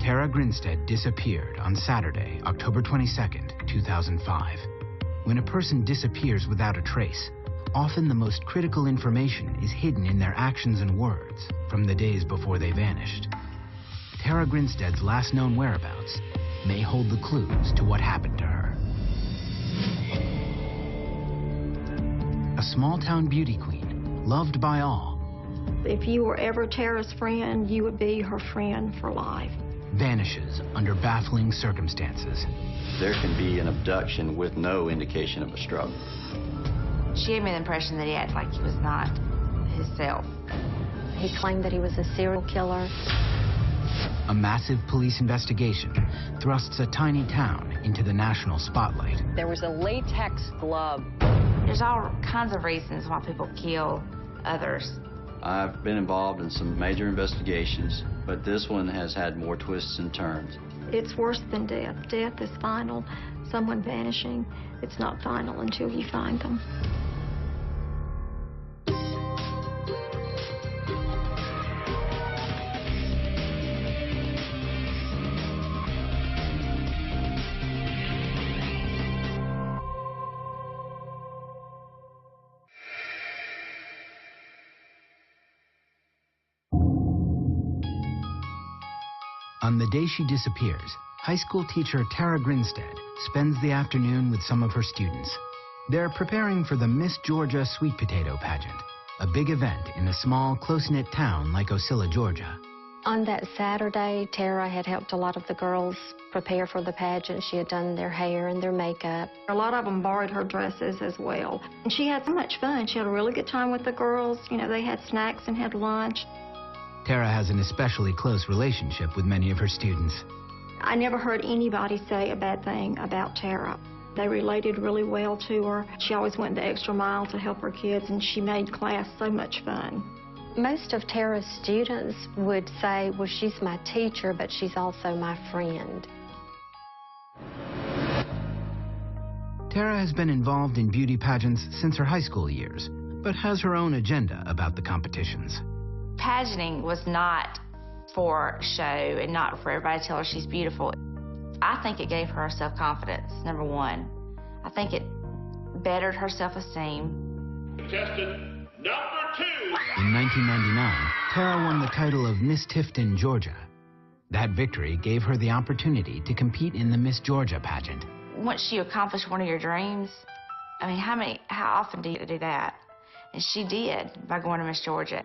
Tara Grinstead disappeared on Saturday, October 22nd, 2005. When a person disappears without a trace, often the most critical information is hidden in their actions and words from the days before they vanished. Tara Grinstead's last known whereabouts may hold the clues to what happened to her. A small-town beauty queen, loved by all. If you were ever Tara's friend, you would be her friend for life. Vanishes under baffling circumstances. There can be an abduction with no indication of a struggle. She gave me the impression that he acted like he was not himself. He claimed that he was a serial killer. A massive police investigation thrusts a tiny town into the national spotlight. There was a latex glove. There's all kinds of reasons why people kill others. I've been involved in some major investigations, but this one has had more twists and turns. It's worse than death. Death is final. Someone vanishing, it's not final until you find them. On the day she disappears, high school teacher Tara Grinstead spends the afternoon with some of her students. They're preparing for the Miss Georgia Sweet Potato Pageant, a big event in a small, close-knit town like Ocilla, Georgia. On that Saturday, Tara had helped a lot of the girls prepare for the pageant. She had done their hair and their makeup. A lot of them borrowed her dresses as well. And she had so much fun. She had a really good time with the girls. You know, they had snacks and had lunch. Tara has an especially close relationship with many of her students. I never heard anybody say a bad thing about Tara. They related really well to her. She always went the extra mile to help her kids, and she made class so much fun. Most of Tara's students would say, well, she's my teacher, but she's also my friend. Tara has been involved in beauty pageants since her high school years, but has her own agenda about the competitions. Pageanting was not for show and not for everybody to tell her she's beautiful. I think it gave her self-confidence, number one. I think it bettered her self-esteem. Contestant number 2. In 1999, Tara won the title of Miss Tifton, Georgia. That victory gave her the opportunity to compete in the Miss Georgia pageant. Once you accomplish one of your dreams, I mean, how often do you do that? And she did by going to Miss Georgia.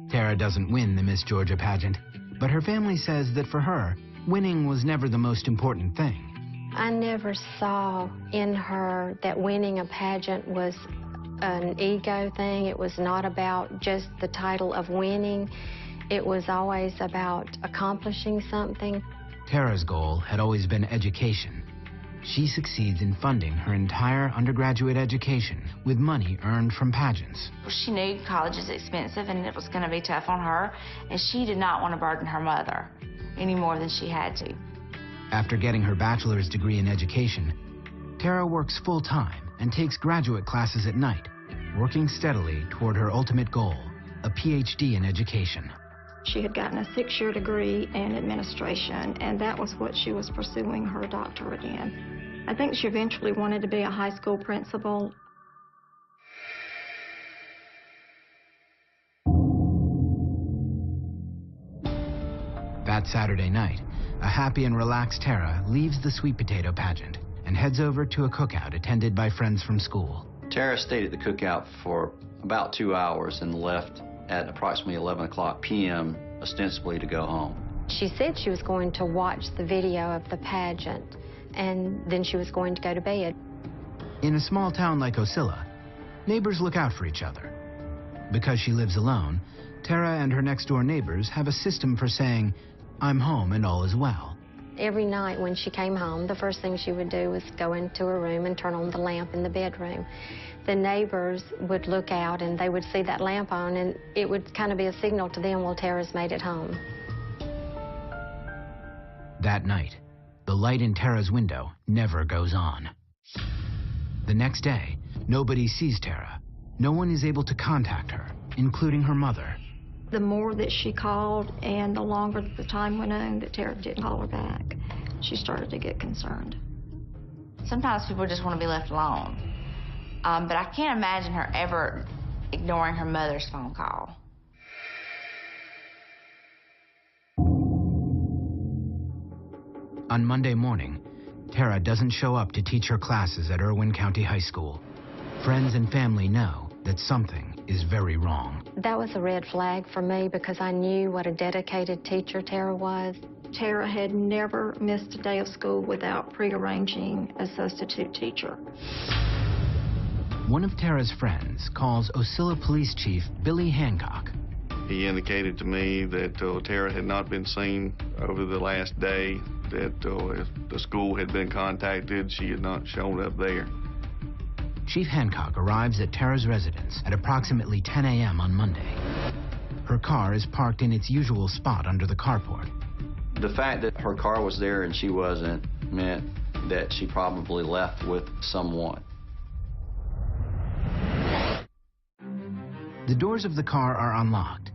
Tara doesn't win the Miss Georgia pageant, but her family says that for her, winning was never the most important thing. I never saw in her that winning a pageant was an ego thing. It was not about just the title of winning. It was always about accomplishing something. Tara's goal had always been education. She succeeds in funding her entire undergraduate education with money earned from pageants. She knew college is expensive and it was going to be tough on her, and she did not want to burden her mother any more than she had to. After getting her bachelor's degree in education, Tara works full-time and takes graduate classes at night, working steadily toward her ultimate goal, a PhD in education. She had gotten a 6-year degree in administration, and that was what she was pursuing her doctorate in. I think she eventually wanted to be a high school principal. That Saturday night, a happy and relaxed Tara leaves the sweet potato pageant and heads over to a cookout attended by friends from school. Tara stayed at the cookout for about 2 hours and left at approximately 11 o'clock p.m., ostensibly to go home. She said she was going to watch the video of the pageant, and then she was going to go to bed. In a small town like Ocilla, neighbors look out for each other. Because she lives alone, Tara and her next-door neighbors have a system for saying, "I'm home and all is well." Every night when she came home, the first thing she would do was go into her room and turn on the lamp in the bedroom. The neighbors would look out and they would see that lamp on, and it would kind of be a signal to them, well, Tara's made it home. That night, the light in Tara's window never goes on. The next day, nobody sees Tara. No one is able to contact her, including her mother. The more that she called and the longer that the time went on that Tara didn't call her back, she started to get concerned. Sometimes people just want to be left alone. But I can't imagine her ever ignoring her mother's phone call. On Monday morning, Tara doesn't show up to teach her classes at Irwin County High School. Friends and family know that something is very wrong. That was a red flag for me because I knew what a dedicated teacher Tara was. Tara had never missed a day of school without pre-arranging a substitute teacher. One of Tara's friends calls Ocilla Police Chief Billy Hancock. He indicated to me that Tara had not been seen over the last day, that the school had been contacted. She had not shown up there. Chief Hancock arrives at Tara's residence at approximately 10 a.m. on Monday. Her car is parked in its usual spot under the carport. The fact that her car was there and she wasn't meant that she probably left with someone. The doors of the car are unlocked.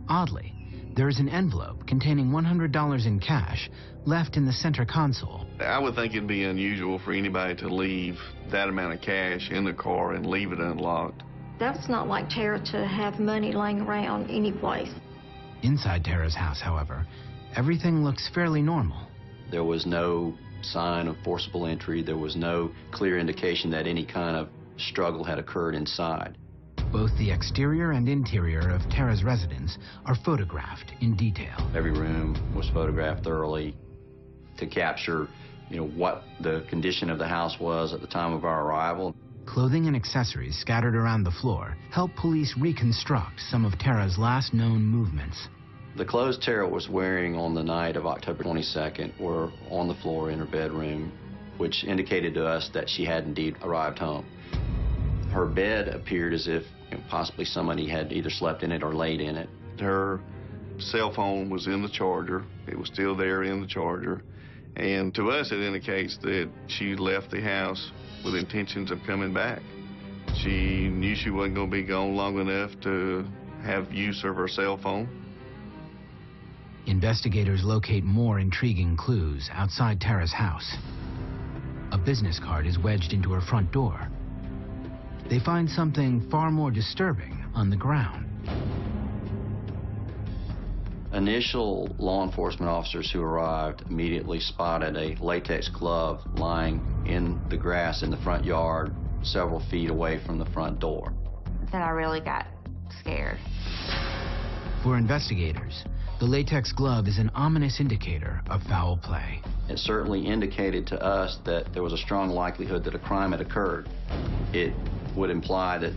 Oddly, there is an envelope containing $100 in cash left in the center console. I would think it'd be unusual for anybody to leave that amount of cash in the car and leave it unlocked. That's not like Tara to have money laying around any place. Inside Tara's house, however, everything looks fairly normal. There was no sign of forcible entry. There was no clear indication that any kind of struggle had occurred inside. Both the exterior and interior of Tara's residence are photographed in detail. Every room was photographed thoroughly to capture, what the condition of the house was at the time of our arrival. Clothing and accessories scattered around the floor help police reconstruct some of Tara's last known movements. The clothes Tara was wearing on the night of October 22nd were on the floor in her bedroom, which indicated to us that she had indeed arrived home. Her bed appeared as if possibly somebody had either slept in it or laid in it. Her cell phone was in the charger. It was still there in the charger. And to us, it indicates that she left the house with intentions of coming back. She knew she wasn't going to be gone long enough to have use of her cell phone. Investigators locate more intriguing clues outside Tara's house. A business card is wedged into her front door. They find something far more disturbing on the ground. Initial law enforcement officers who arrived immediately spotted a latex glove lying in the grass in the front yard, several feet away from the front door. Then I really got scared. For investigators, the latex glove is an ominous indicator of foul play. It certainly indicated to us that there was a strong likelihood that a crime had occurred. It would imply that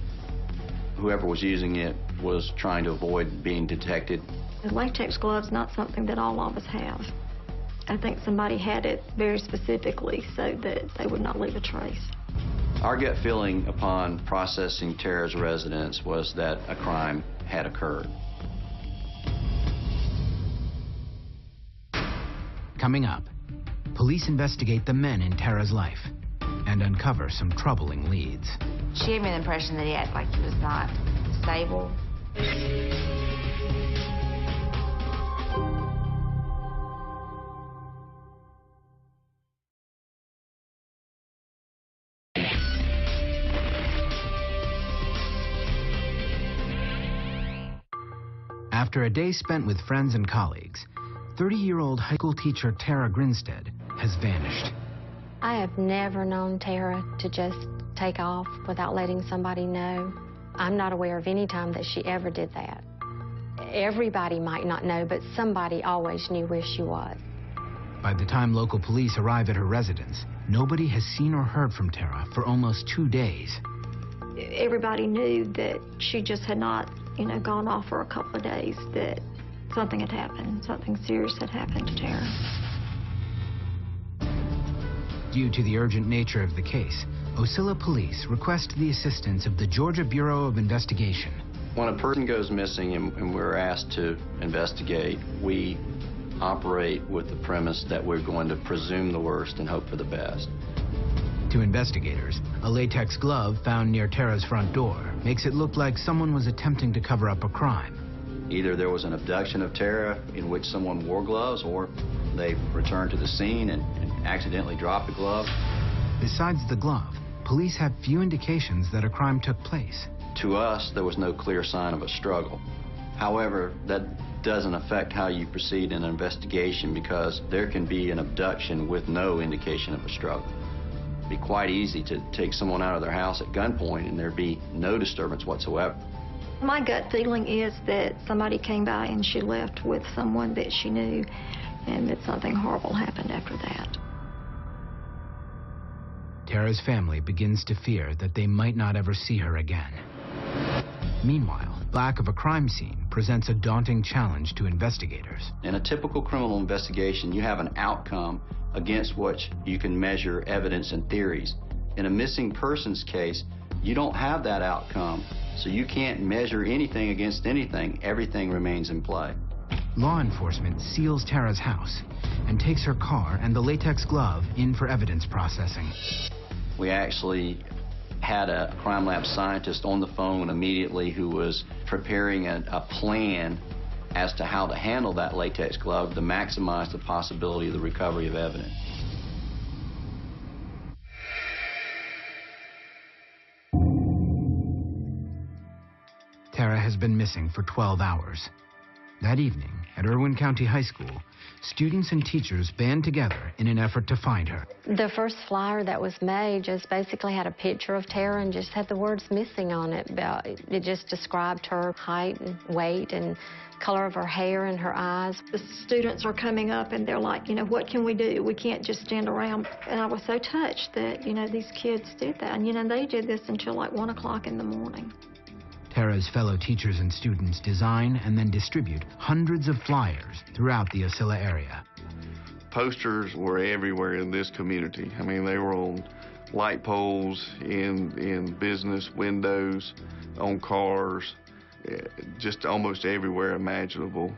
whoever was using it was trying to avoid being detected. The latex glove's not something that all of us have. I think somebody had it very specifically so that they would not leave a trace. Our gut feeling upon processing Tara's residence was that a crime had occurred. Coming up, police investigate the men in Tara's life and uncover some troubling leads. She gave me the impression that he acted like he was not stable. After a day spent with friends and colleagues, 30-year-old high school teacher Tara Grinstead has vanished. I have never known Tara to just take off without letting somebody know. I'm not aware of any time that she ever did that. Everybody might not know, but somebody always knew where she was. By the time local police arrive at her residence, nobody has seen or heard from Tara for almost 2 days. Everybody knew that she just had not, gone off for a couple of days, that something had happened, something serious had happened to Tara. Due to the urgent nature of the case, Ocilla Police request the assistance of the Georgia Bureau of Investigation. When a person goes missing and we're asked to investigate, we operate with the premise that we're going to presume the worst and hope for the best. To investigators, a latex glove found near Tara's front door makes it look like someone was attempting to cover up a crime. Either there was an abduction of Tara in which someone wore gloves, or they returned to the scene and accidentally dropped a glove. Besides the glove, police have few indications that a crime took place. To us, there was no clear sign of a struggle. However, that doesn't affect how you proceed in an investigation, because there can be an abduction with no indication of a struggle. It'd be quite easy to take someone out of their house at gunpoint and there'd be no disturbance whatsoever. My gut feeling is that somebody came by and she left with someone that she knew, and that something horrible happened after that. Tara's family begins to fear that they might not ever see her again. Meanwhile, lack of a crime scene presents a daunting challenge to investigators. In a typical criminal investigation, you have an outcome against which you can measure evidence and theories. In a missing persons case, you don't have that outcome, so you can't measure anything against anything. Everything remains in play. Law enforcement seals Tara's house and takes her car and the latex glove in for evidence processing. We actually had a crime lab scientist on the phone immediately who was preparing a plan as to how to handle that latex glove to maximize the possibility of the recovery of evidence. Tara has been missing for 12 hours. That evening, at Irwin County High School, students and teachers band together in an effort to find her. The first flyer that was made just basically had a picture of Tara and just had the words missing on it. It just described her height and weight and color of her hair and her eyes. The students are coming up and they're like, you know, what can we do? We can't just stand around. And I was so touched that, you know, these kids did that. And, you know, they did this until like 1 o'clock in the morning. Tara's fellow teachers and students design and then distribute hundreds of flyers throughout the Ocilla area. Posters were everywhere in this community. I mean, they were on light poles, in business windows, on cars, just almost everywhere imaginable.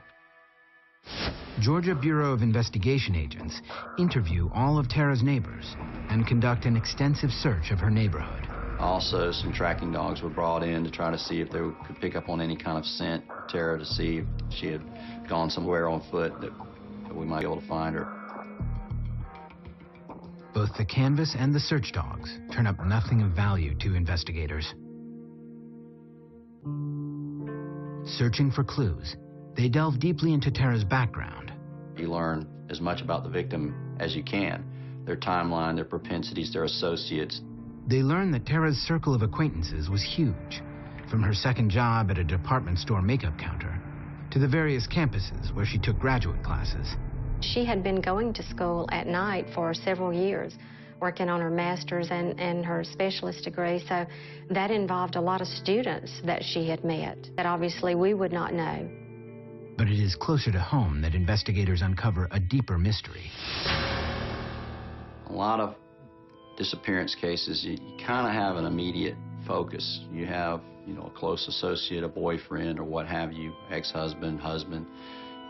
Georgia Bureau of Investigation agents interview all of Tara's neighbors and conduct an extensive search of her neighborhood. Also, some tracking dogs were brought in to try to see if they could pick up on any kind of scent of Tara, to see if she had gone somewhere on foot that we might be able to find her. Both the canvas and the search dogs turn up nothing of value to investigators. Searching for clues, they delve deeply into Tara's background. You learn as much about the victim as you can, their timeline, their propensities, their associates. They learn that Tara's circle of acquaintances was huge, from her second job at a department store makeup counter to the various campuses where she took graduate classes. She had been going to school at night for several years, working on her master's and her specialist degree, so that involved a lot of students that she had met that obviously we would not know. But it is closer to home that investigators uncover a deeper mystery. A lot of disappearance cases, you kind of have an immediate focus. You have, you know, a close associate, a boyfriend, or what have you, ex-husband, husband.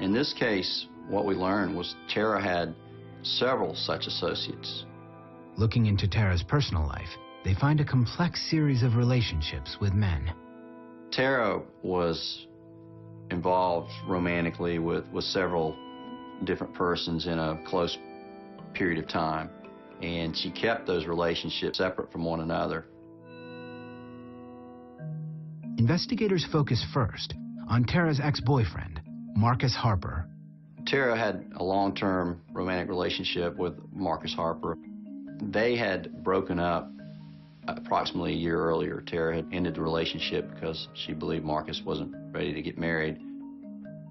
In this case, what we learned was Tara had several such associates. Looking into Tara's personal life, they find a complex series of relationships with men. Tara was involved romantically with several different persons in a close period of time, and she kept those relationships separate from one another. Investigators focus first on Tara's ex-boyfriend, Marcus Harper. Tara had a long-term romantic relationship with Marcus Harper. They had broken up approximately a year earlier. Tara had ended the relationship because she believed Marcus wasn't ready to get married.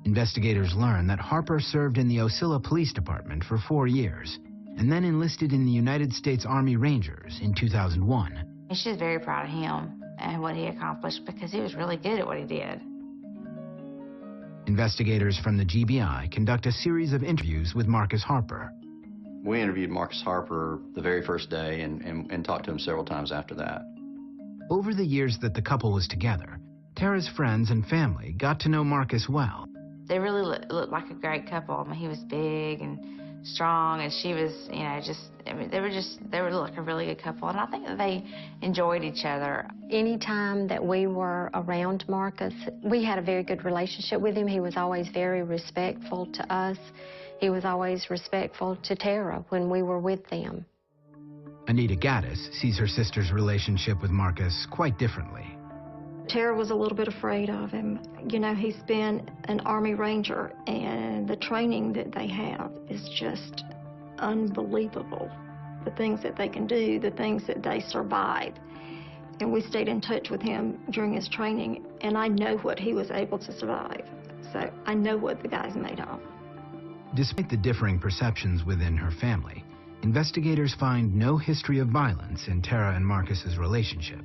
Investigators learn that Harper served in the Ocilla Police Department for 4 years and then enlisted in the United States Army Rangers in 2001. And she's very proud of him and what he accomplished, because he was really good at what he did. Investigators from the GBI conduct a series of interviews with Marcus Harper. We interviewed Marcus Harper the very first day and talked to him several times after that. Over the years that the couple was together, Tara's friends and family got to know Marcus well. They really looked like a great couple. I mean, he was big and strong, and she was, you know, I mean, they were like a really good couple, and I think that they enjoyed each other. Anytime that we were around Marcus, we had a very good relationship with him. He was always very respectful to us. He was always respectful to Tara when we were with them. Anita Gaddis sees her sister's relationship with Marcus quite differently. Tara was a little bit afraid of him. You know, he's been an Army Ranger, and the training that they have is just unbelievable. The things that they can do, the things that they survive. And we stayed in touch with him during his training, and I know what he was able to survive. So I know what the guy's made of. Despite the differing perceptions within her family, investigators find no history of violence in Tara and Marcus's relationship.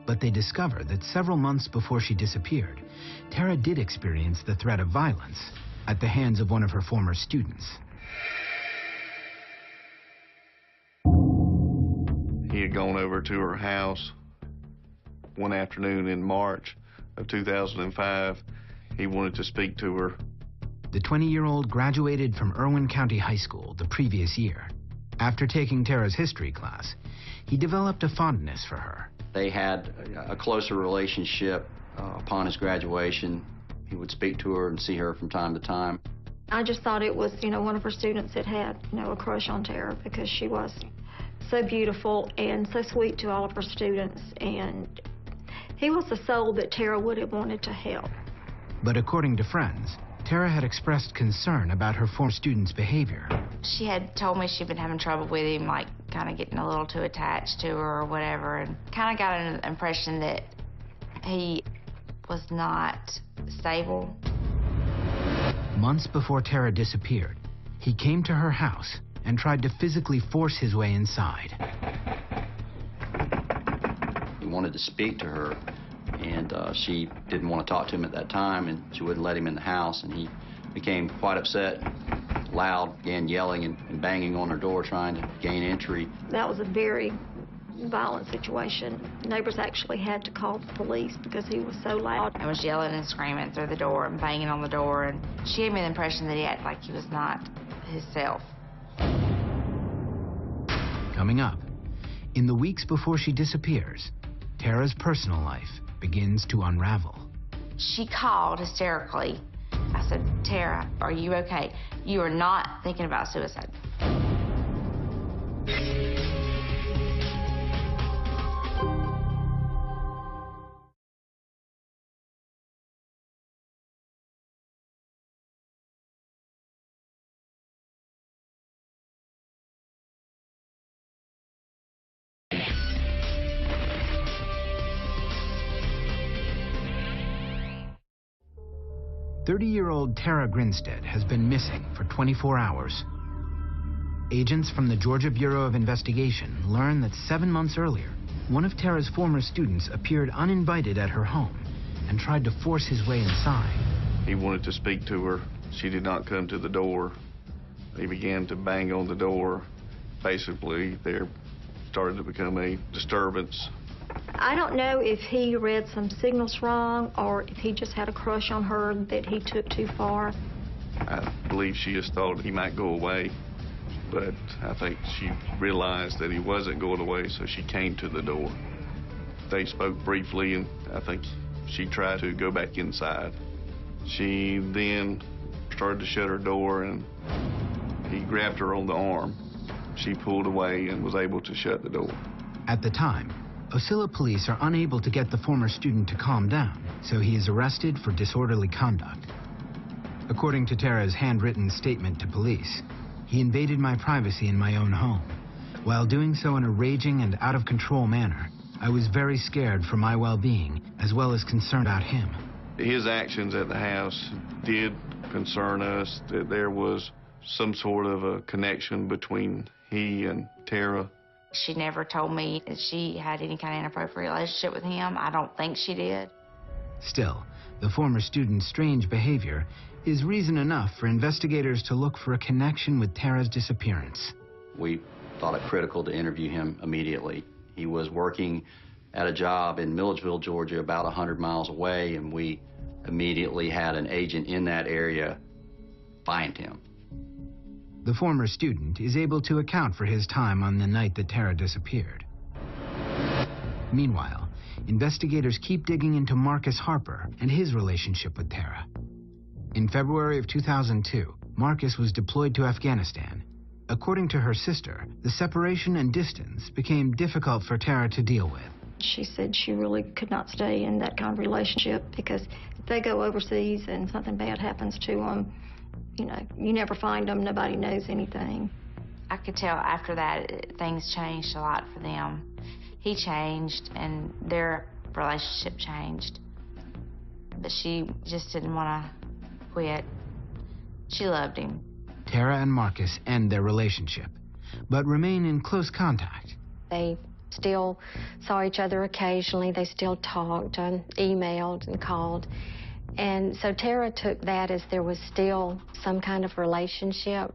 But they discover that several months before she disappeared, Tara did experience the threat of violence at the hands of one of her former students. He had gone over to her house one afternoon in March of 2005. He wanted to speak to her. The 20-year-old graduated from Irwin County High School the previous year. After taking Tara's history class, he developed a fondness for her. They had a closer relationship upon his graduation. He would speak to her and see her from time to time. I just thought it was, you know, one of her students that had, you know, a crush on Tara because she was so beautiful and so sweet to all of her students, and he was the soul that Tara would have wanted to help. But according to friends, Tara had expressed concern about her former student's behavior. She had told me she'd been having trouble with him, like kind of getting a little too attached to her or whatever, and kind of got an impression that he was not stable. Months before Tara disappeared, he came to her house and tried to physically force his way inside. He wanted to speak to her, and she didn't want to talk to him at that time, and she wouldn't let him in the house, and he became quite upset, loud, began yelling and banging on her door trying to gain entry. That was a very violent situation. Neighbors actually had to call the police because he was so loud. I was yelling and screaming through the door and banging on the door, and she gave me the impression that he acted like he was not himself. Coming up, in the weeks before she disappears, Tara's personal life begins to unravel. She called hysterically. I said, "Tara, are you okay? You are not thinking about suicide." "30-year-old Tara Grinstead has been missing for 24 hours. Agents from the Georgia Bureau of Investigation learn that 7 months earlier, one of Tara's former students appeared uninvited at her home and tried to force his way inside. He wanted to speak to her. She did not come to the door. He began to bang on the door. Basically, there started to become a disturbance. I don't know if he read some signals wrong or if he just had a crush on her that he took too far. I believe she just thought he might go away, but I think she realized that he wasn't going away, so she came to the door. They spoke briefly, and I think she tried to go back inside. She then started to shut her door, and he grabbed her on the arm. She pulled away and was able to shut the door. At the time, Ocilla police are unable to get the former student to calm down, so he is arrested for disorderly conduct. According to Tara's handwritten statement to police, he invaded my privacy in my own home. While doing so in a raging and out-of-control manner, I was very scared for my well-being, as well as concerned about him. His actions at the house did concern us, that there was some sort of a connection between he and Tara. She never told me that she had any kind of inappropriate relationship with him. I don't think she did. Still, the former student's strange behavior is reason enough for investigators to look for a connection with Tara's disappearance. We thought it critical to interview him immediately. He was working at a job in Milledgeville, Georgia, about 100 miles away, and we immediately had an agent in that area find him. The former student is able to account for his time on the night that Tara disappeared. Meanwhile, investigators keep digging into Marcus Harper and his relationship with Tara. In February of 2002, Marcus was deployed to Afghanistan. According to her sister, the separation and distance became difficult for Tara to deal with. She said she really could not stay in that kind of relationship because if they go overseas and something bad happens to them, you know, you never find them, nobody knows anything. I could tell after that things changed a lot for them. He changed and their relationship changed. But she just didn't want to quit. She loved him. Tara and Marcus end their relationship, but remain in close contact. They still saw each other occasionally. They still talked and emailed and called. And so Tara took that as there was still some kind of relationship.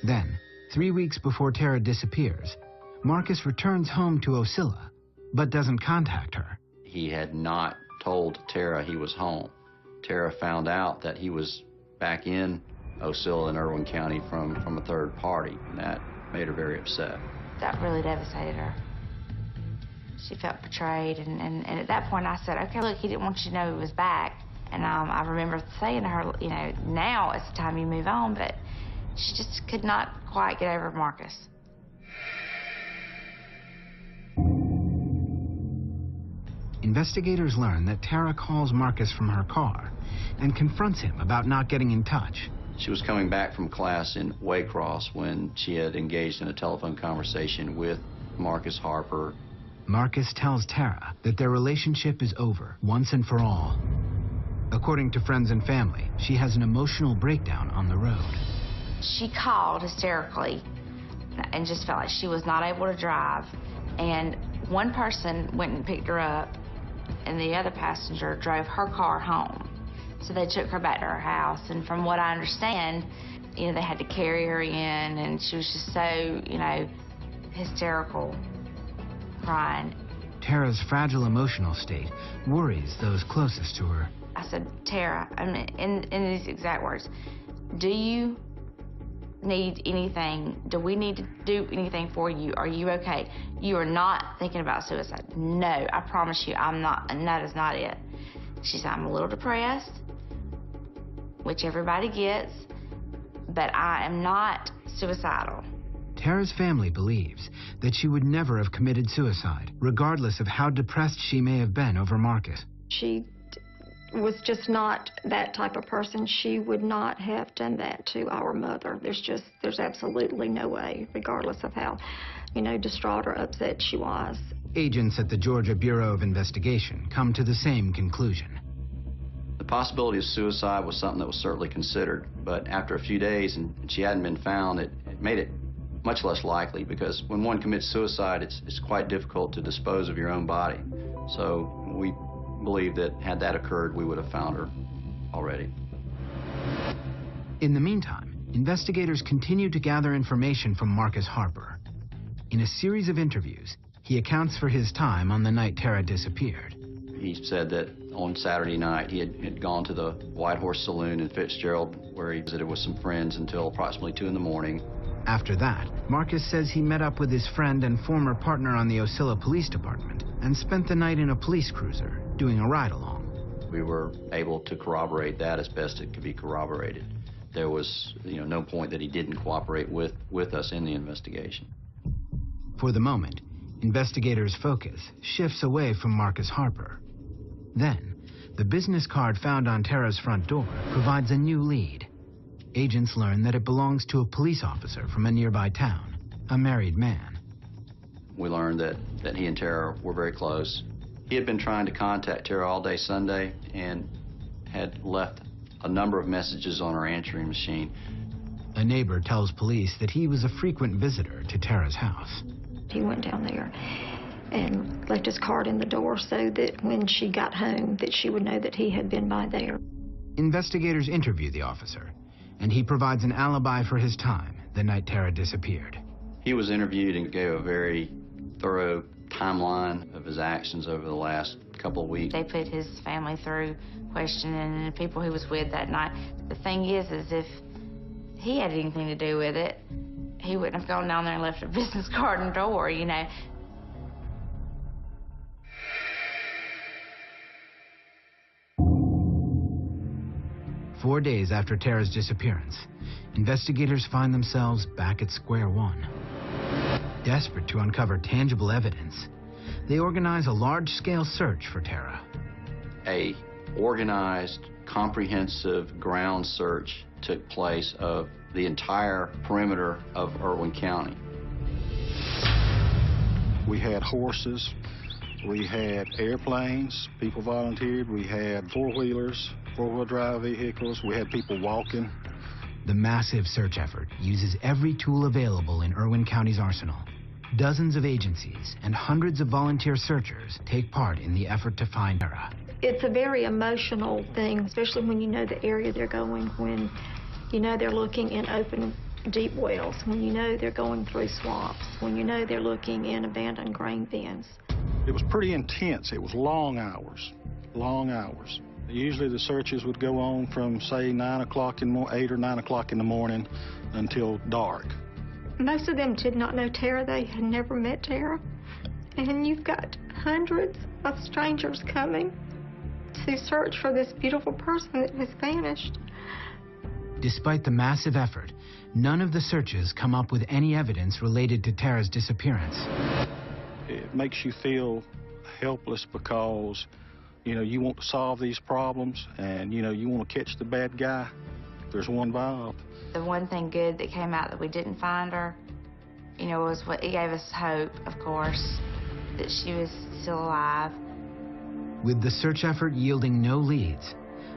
Then, 3 weeks before Tara disappears, Marcus returns home to Ocilla, but doesn't contact her. He had not told Tara he was home. Tara found out that he was back in Ocilla in Irwin County from a third party, and that made her very upset. That really devastated her. She felt betrayed, and at that point I said, okay, look, he didn't want you to know he was back. And I remember saying to her, you know, now it's the time you move on, but she just could not quite get over Marcus. Investigators learn that Tara calls Marcus from her car and confronts him about not getting in touch. She was coming back from class in Waycross when she had engaged in a telephone conversation with Marcus Harper. Marcus tells Tara that their relationship is over once and for all. According to friends and family, she has an emotional breakdown on the road. She called hysterically and just felt like she was not able to drive. And one person went and picked her up, and the other passenger drove her car home. So they took her back to her house, and from what I understand, you know, they had to carry her in, and she was just so, you know, hysterical, crying. Tara's fragile emotional state worries those closest to her. I said, Tara, I mean, in these exact words, do you need anything? Do we need to do anything for you? Are you okay? You are not thinking about suicide. No, I promise you, I'm not, and that is not it. She said, I'm a little depressed, which everybody gets, but I am not suicidal. Tara's family believes that she would never have committed suicide, regardless of how depressed she may have been over Marcus. She was just not that type of person. She would not have done that to our mother. There's absolutely no way, regardless of how, you know, distraught or upset she was. Agents at the Georgia Bureau of Investigation come to the same conclusion. The possibility of suicide was something that was certainly considered, but after a few days and she hadn't been found, it made it much less likely, because when one commits suicide, it's quite difficult to dispose of your own body. So we believe that had that occurred, we would have found her already. In the meantime, investigators continue to gather information from Marcus Harper. In a series of interviews, he accounts for his time on the night Tara disappeared. He said that on Saturday night he had gone to the White Horse Saloon in Fitzgerald, where he visited with some friends until approximately 2 in the morning. After that, Marcus says he met up with his friend and former partner on the Ocilla Police Department and spent the night in a police cruiser, doing a ride-along. We were able to corroborate that as best it could be corroborated. There was, no point that he didn't cooperate with us in the investigation. For the moment, investigators' focus shifts away from Marcus Harper. Then, the business card found on Tara's front door provides a new lead. Agents learn that it belongs to a police officer from a nearby town, a married man. We learned that he and Tara were very close. He had been trying to contact Tara all day Sunday and had left a number of messages on her answering machine. A neighbor tells police that he was a frequent visitor to Tara's house. He went down there and left his card in the door so that when she got home that she would know that he had been by there. Investigators interview the officer, and he provides an alibi for his time the night Tara disappeared. He was interviewed and gave a very thorough timeline of his actions over the last couple of weeks. They put his family through questioning and the people he was with that night. The thing is if he had anything to do with it, he wouldn't have gone down there and left a business card and door, you know. Four days after Tara's disappearance, investigators find themselves back at square one. Desperate to uncover tangible evidence, they organize a large-scale search for Tara. A organized, comprehensive ground search took place of the entire perimeter of Irwin County. We had horses, we had airplanes, people volunteered, we had four-wheelers, four-wheel drive vehicles, we had people walking. The massive search effort uses every tool available in Irwin County's arsenal. Dozens of agencies and hundreds of volunteer searchers take part in the effort to find Tara. It's a very emotional thing, especially when you know the area they're going, when you know they're looking in open, deep wells, when you know they're going through swamps, when you know they're looking in abandoned grain bins. It was pretty intense. It was long hours, long hours. Usually the searches would go on from, say, 9 o'clock 8 or 9 o'clock in the morning until dark. Most of them did not know Tara. They had never met Tara. And you've got hundreds of strangers coming to search for this beautiful person that has vanished. Despite the massive effort, none of the searches come up with any evidence related to Tara's disappearance. It makes you feel helpless because, you know, you want to solve these problems and, you know, you want to catch the bad guy if there's one involved. The one thing good that came out that we didn't find her, you know, was what it gave us hope, of course, that she was still alive. With the search effort yielding no leads,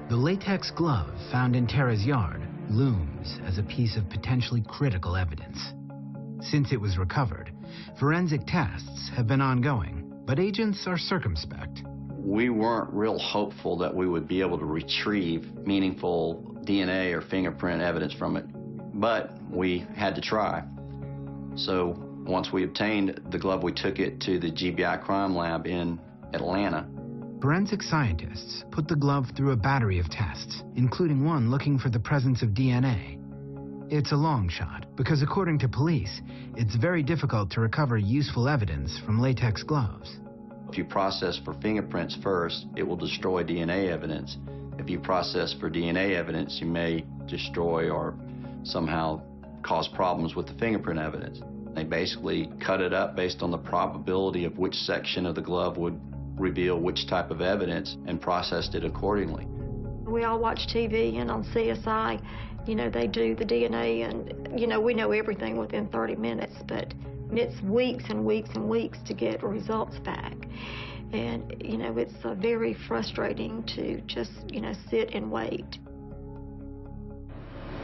the latex glove found in Tara's yard looms as a piece of potentially critical evidence. Since it was recovered, forensic tests have been ongoing, but agents are circumspect. We weren't real hopeful that we would be able to retrieve meaningful DNA or fingerprint evidence from it, but we had to try. So once we obtained the glove, we took it to the GBI crime lab in Atlanta. Forensic scientists put the glove through a battery of tests, including one looking for the presence of DNA. It's a long shot, because according to police, it's very difficult to recover useful evidence from latex gloves. If you process for fingerprints first, it will destroy DNA evidence. If you process for DNA evidence, you may destroy or somehow cause problems with the fingerprint evidence. They basically cut it up based on the probability of which section of the glove would reveal which type of evidence and processed it accordingly. We all watch TV, and on CSI, you know, they do the DNA, and, you know, we know everything within 30 minutes, but it's weeks and weeks and weeks to get results back. And, you know, it's very frustrating to just, you know, sit and wait.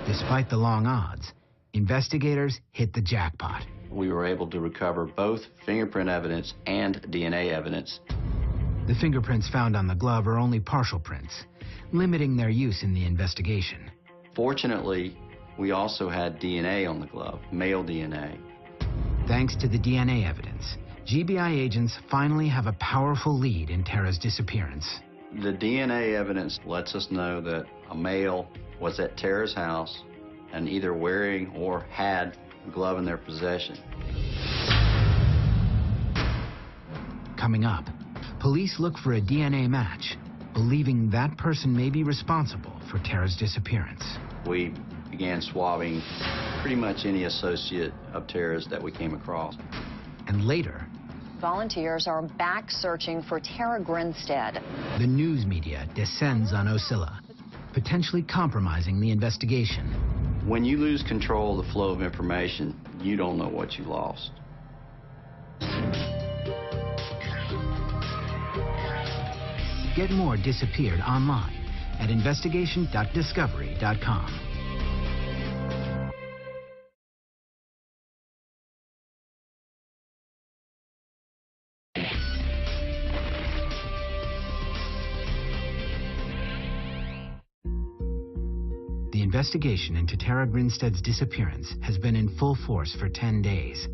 Despite the long odds, investigators hit the jackpot. We were able to recover both fingerprint evidence and DNA evidence. The fingerprints found on the glove are only partial prints, limiting their use in the investigation. Fortunately, we also had DNA on the glove, male DNA. Thanks to the DNA evidence, GBI agents finally have a powerful lead in Tara's disappearance. The DNA evidence lets us know that a male was at Tara's house and either wearing or had a glove in their possession. Coming up, police look for a DNA match, believing that person may be responsible for Tara's disappearance. We began swabbing pretty much any associate of Tara's that we came across. And later, volunteers are back searching for Tara Grinstead. The news media descends on Ocilla, potentially compromising the investigation. When you lose control of the flow of information, you don't know what you lost. Get more Disappeared online at investigation.discovery.com. The investigation into Tara Grinstead's disappearance has been in full force for 10 days.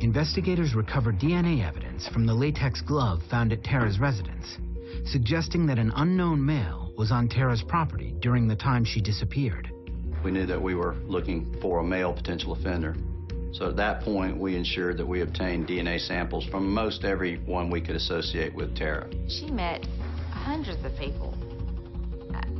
Investigators recovered DNA evidence from the latex glove found at Tara's residence, suggesting that an unknown male was on Tara's property during the time she disappeared. We knew that we were looking for a male potential offender. So at that point, we ensured that we obtained DNA samples from most everyone we could associate with Tara. She met hundreds of people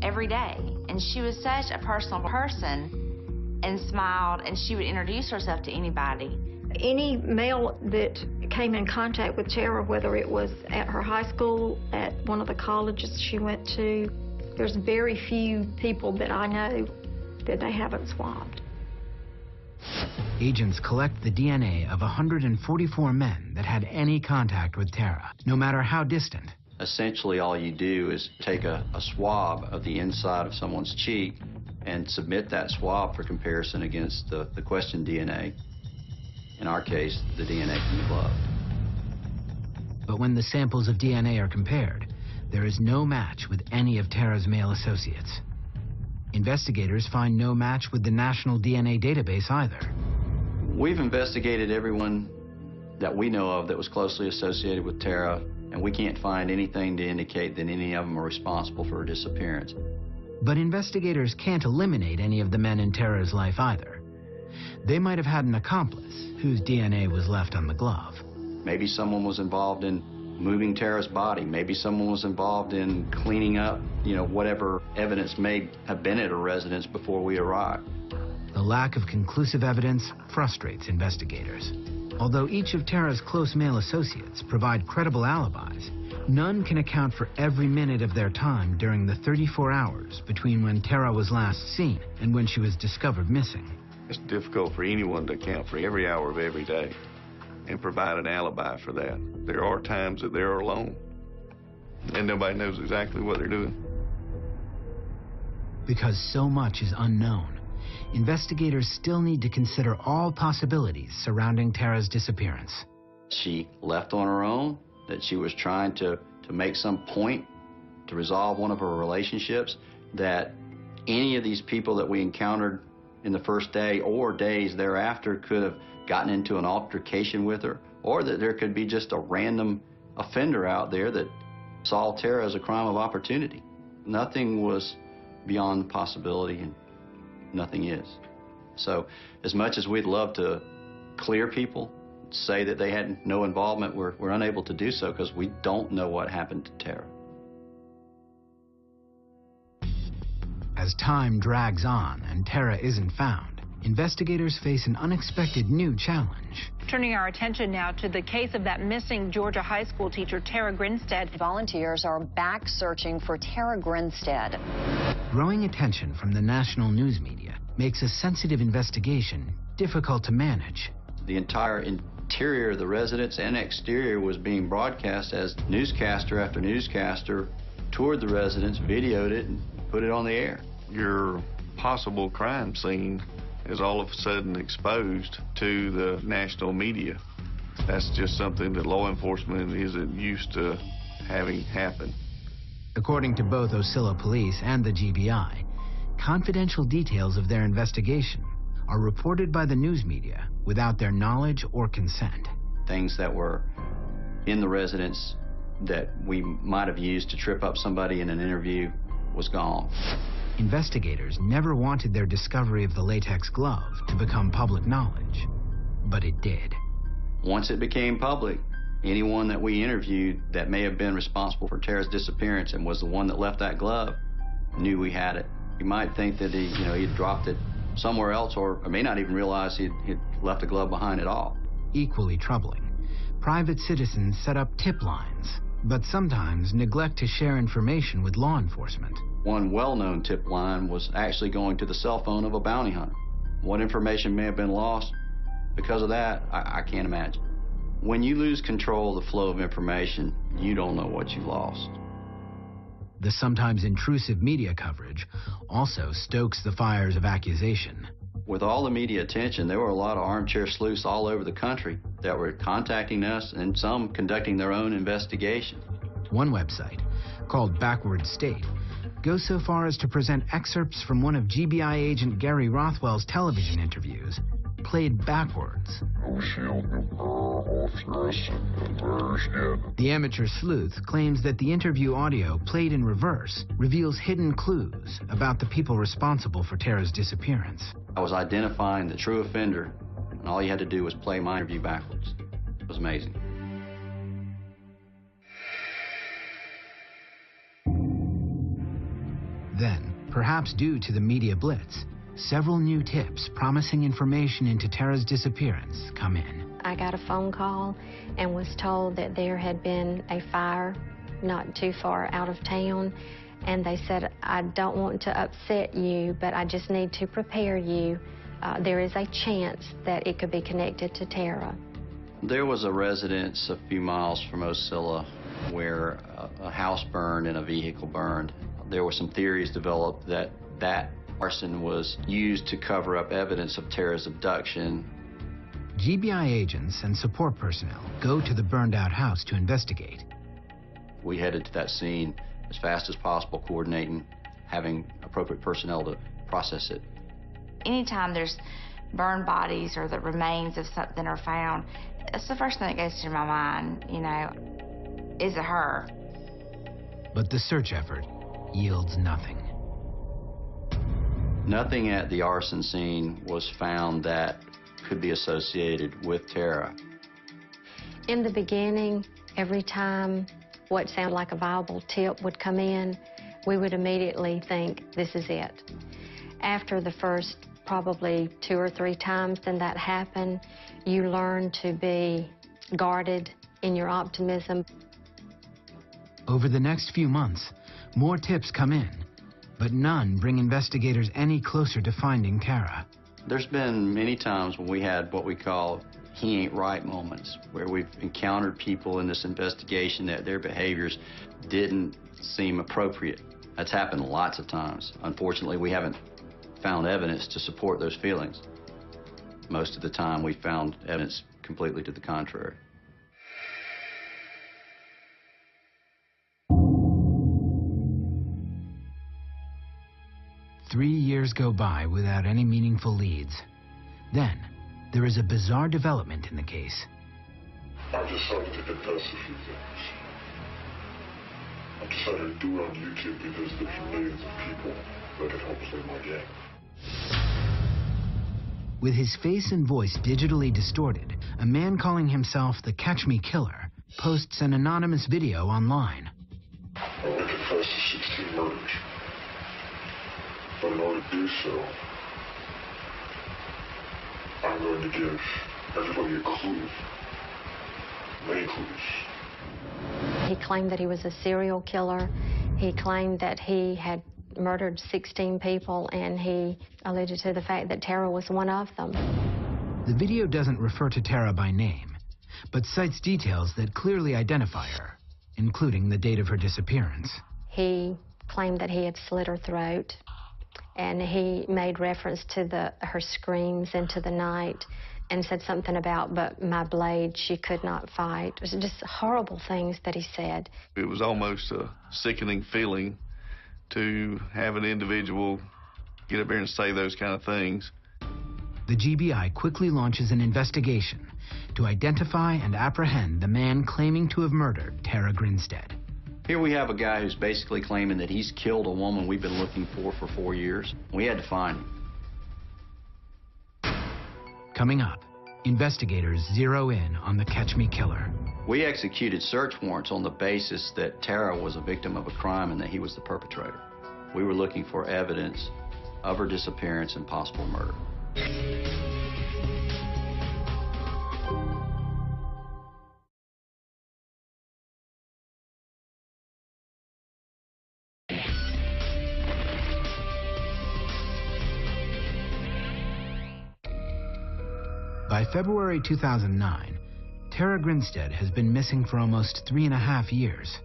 every day, and she was such a personal person and smiled, and she would introduce herself to anybody. Any male that came in contact with Tara, whether it was at her high school, at one of the colleges she went to, there's very few people that I know that they haven't swabbed. Agents collect the DNA of 144 men that had any contact with Tara, no matter how distant. Essentially, all you do is take a swab of the inside of someone's cheek and submit that swab for comparison against the questioned DNA. In our case, the DNA from the glove. But when the samples of DNA are compared, there is no match with any of Tara's male associates. Investigators find no match with the National DNA Database either. We've investigated everyone that we know of that was closely associated with Tara, and we can't find anything to indicate that any of them are responsible for her disappearance. But investigators can't eliminate any of the men in Tara's life either. They might have had an accomplice whose DNA was left on the glove. Maybe someone was involved in moving Tara's body. Maybe someone was involved in cleaning up, whatever evidence may have been at her residence before we arrived. The lack of conclusive evidence frustrates investigators. Although each of Tara's close male associates provide credible alibis, none can account for every minute of their time during the 34 hours between when Tara was last seen and when she was discovered missing. It's difficult for anyone to account for every hour of every day and provide an alibi for that. There are times that they're alone and nobody knows exactly what they're doing. Because so much is unknown, investigators still need to consider all possibilities surrounding Tara's disappearance. She left on her own, that she was trying to make some point to resolve one of her relationships, that any of these people that we encountered in the first day or days thereafter could have gotten into an altercation with her, or that there could be just a random offender out there that saw Tara as a crime of opportunity. Nothing was beyond possibility, and nothing is. So as much as we'd love to clear people, say that they had no involvement, we're unable to do so because we don't know what happened to Tara. As time drags on and Tara isn't found, investigators face an unexpected new challenge. Turning our attention now to the case of that missing Georgia high school teacher, Tara Grinstead. Volunteers are back searching for Tara Grinstead. Growing attention from the national news media makes a sensitive investigation difficult to manage. The entire interior of the residence and exterior was being broadcast as newscaster after newscaster toured the residence, videoed it, and put it on the air. Your possible crime scene is all of a sudden exposed to the national media. That's just something that law enforcement isn't used to having happen. According to both Ocilla Police and the GBI, confidential details of their investigation are reported by the news media without their knowledge or consent. Things that were in the residence that we might have used to trip up somebody in an interview was gone. Investigators never wanted their discovery of the latex glove to become public knowledge, but it did. Once it became public, anyone that we interviewed that may have been responsible for Tara's disappearance and was the one that left that glove knew we had it. You might think that he'd dropped it somewhere else, or may not even realize he'd left the glove behind at all. Equally troubling, private citizens set up tip lines, but sometimes neglect to share information with law enforcement. One well-known tip line was actually going to the cell phone of a bounty hunter. What information may have been lost because of that, I can't imagine. When you lose control of the flow of information, you don't know what you lost. The sometimes intrusive media coverage also stokes the fires of accusation. With all the media attention, there were a lot of armchair sleuths all over the country that were contacting us and some conducting their own investigation. One website, called Backward State, goes so far as to present excerpts from one of GBI agent Gary Rothwell's television interviews played backwards. The amateur sleuth claims that the interview audio played in reverse reveals hidden clues about the people responsible for Tara's disappearance. I was identifying the true offender, and all you had to do was play my interview backwards. It was amazing. Then, perhaps due to the media blitz, several new tips promising information into Tara's disappearance come in. I got a phone call and was told that there had been a fire not too far out of town, and they said, I don't want to upset you, but I just need to prepare you. There is a chance that it could be connected to Tara. There was a residence a few miles from Osceola where a house burned and a vehicle burned. There were some theories developed that that arson was used to cover up evidence of Tara's abduction. GBI agents and support personnel go to the burned-out house to investigate. We headed to that scene as fast as possible, coordinating, having appropriate personnel to process it. Anytime there's burned bodies or the remains of something are found, that's the first thing that goes through my mind, you know, is it her? But the search effort yields nothing. Nothing at the arson scene was found that could be associated with Tara. In the beginning, every time what sounded like a viable tip would come in, we would immediately think, this is it. After the first probably 2 or 3 times then that happened, you learn to be guarded in your optimism. Over the next few months, more tips come in, but none bring investigators any closer to finding Tara. There's been many times when we had what we call he ain't right moments, where we've encountered people in this investigation that their behaviors didn't seem appropriate. That's happened lots of times. Unfortunately, we haven't found evidence to support those feelings. Most of the time, we found evidence completely to the contrary. Three years go by without any meaningful leads. Then, there is a bizarre development in the case. I decided to confess a few things. I decided to do it on YouTube because there's millions of people that could help play my game. With his face and voice digitally distorted, a man calling himself the Catch Me Killer posts an anonymous video online. I want to confess to 16 murders. But in order to do so, I'm going to give everybody a clue. Many clues. He claimed that he was a serial killer. He claimed that he had murdered 16 people, and he alluded to the fact that Tara was one of them. The video doesn't refer to Tara by name, but cites details that clearly identify her, including the date of her disappearance. He claimed that he had slit her throat, and he made reference to her screams into the night and said something about, but my blade she could not fight. It was just horrible things that he said. It was almost a sickening feeling to have an individual get up there and say those kind of things. The GBI quickly launches an investigation to identify and apprehend the man claiming to have murdered Tara Grinstead. Here we have a guy who's basically claiming that he's killed a woman we've been looking for 4 years. We had to find him. Coming up, investigators zero in on the Catch Me Killer. We executed search warrants on the basis that Tara was a victim of a crime and that he was the perpetrator. We were looking for evidence of her disappearance and possible murder. By February 2009, Tara Grinstead has been missing for almost 3.5 years.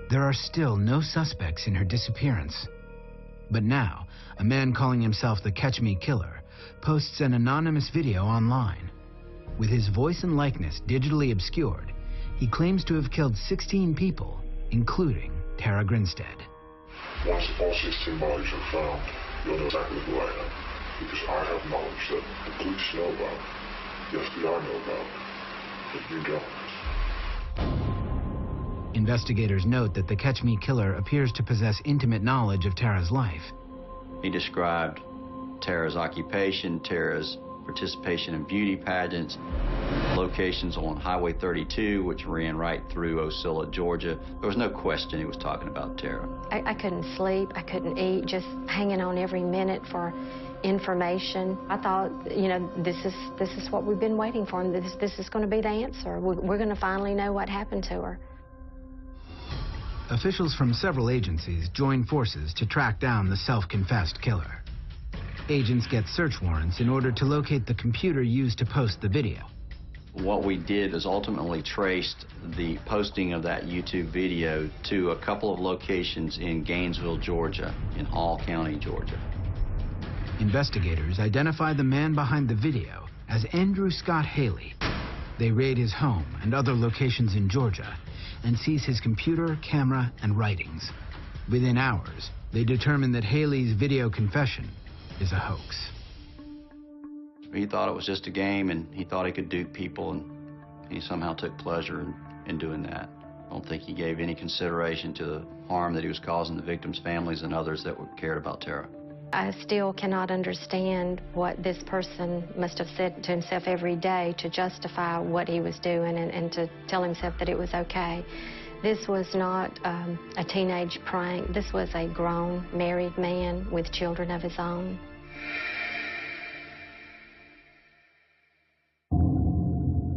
There are still no suspects in her disappearance. But now, a man calling himself the Catch Me Killer posts an anonymous video online. With his voice and likeness digitally obscured, he claims to have killed 16 people, including Tara Grinstead. Once all 16 bodies are found, you'll know exactly who I am. because I have knowledge that the police know about, the FBI know about, that you don't. Investigators note that the Catch Me killer appears to possess intimate knowledge of Tara's life. He described Tara's occupation, Tara's participation in beauty pageants, locations on Highway 32, which ran right through Ocilla, Georgia. There was no question he was talking about Tara. I couldn't sleep, I couldn't eat, just hanging on every minute for information. I thought, you know, this is what we've been waiting for, and this is going to be the answer. We're going to finally know what happened to her. Officials from several agencies join forces to track down the self-confessed killer. Agents get search warrants in order to locate the computer used to post the video. What we did is ultimately traced the posting of that YouTube video to a couple of locations in Gainesville, Georgia, in Hall County, Georgia. Investigators identify the man behind the video as Andrew Scott Haley. They raid his home and other locations in Georgia and seize his computer, camera, and writings. Within hours, they determine that Haley's video confession is a hoax. He thought it was just a game, and he thought he could dupe people, and he somehow took pleasure in doing that. I don't think he gave any consideration to the harm that he was causing the victims' families and others that cared about Tara. I still cannot understand what this person must have said to himself every day to justify what he was doing and to tell himself that it was okay. This was not a teenage prank. This was a grown, married man with children of his own.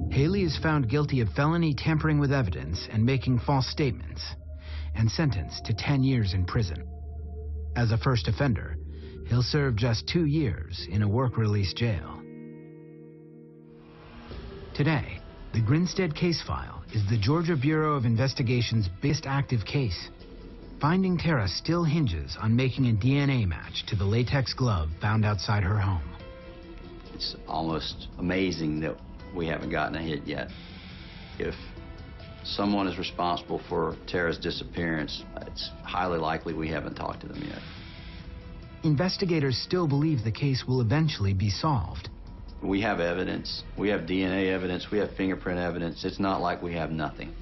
Haley is found guilty of felony tampering with evidence and making false statements, and sentenced to 10 years in prison. As a first offender, he'll serve just 2 years in a work-release jail. Today, the Grinstead case file is the Georgia Bureau of Investigation's biggest active case. Finding Tara still hinges on making a DNA match to the latex glove found outside her home. It's almost amazing that we haven't gotten a hit yet. If someone is responsible for Tara's disappearance, it's highly likely we haven't talked to them yet. Investigators still believe the case will eventually be solved. We have evidence. We have DNA evidence. We have fingerprint evidence. It's not like we have nothing.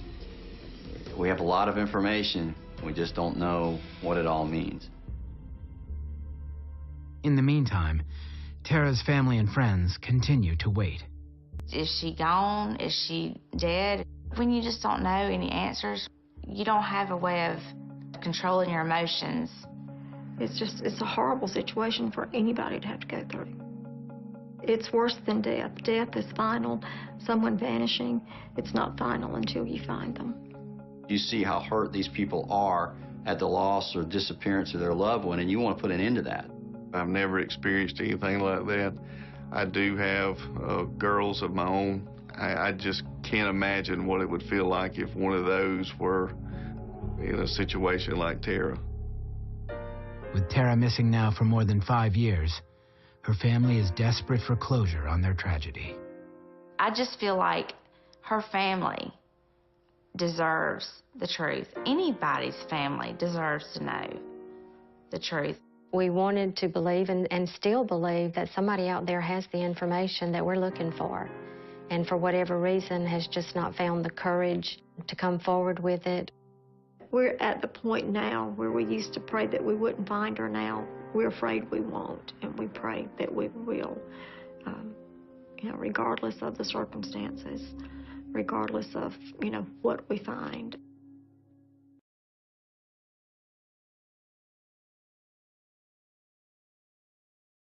We have a lot of information. We just don't know what it all means. In the meantime, Tara's family and friends continue to wait. Is she gone? Is she dead? When you just don't know any answers, you don't have a way of controlling your emotions. It's a horrible situation for anybody to have to go through. It's worse than death. Death is final. Someone vanishing, it's not final until you find them. You see how hurt these people are at the loss or disappearance of their loved one, and you want to put an end to that. I've never experienced anything like that. I do have girls of my own. I just can't imagine what it would feel like if one of those were in a situation like Tara. With Tara missing now for more than 5 years, her family is desperate for closure on their tragedy. I just feel like her family deserves the truth. Anybody's family deserves to know the truth. We wanted to believe and still believe that somebody out there has the information that we're looking for, and for whatever reason has just not found the courage to come forward with it. We're at the point now where we used to pray that we wouldn't find her. Now we're afraid we won't, and we pray that we will, regardless of the circumstances, regardless of, what we find.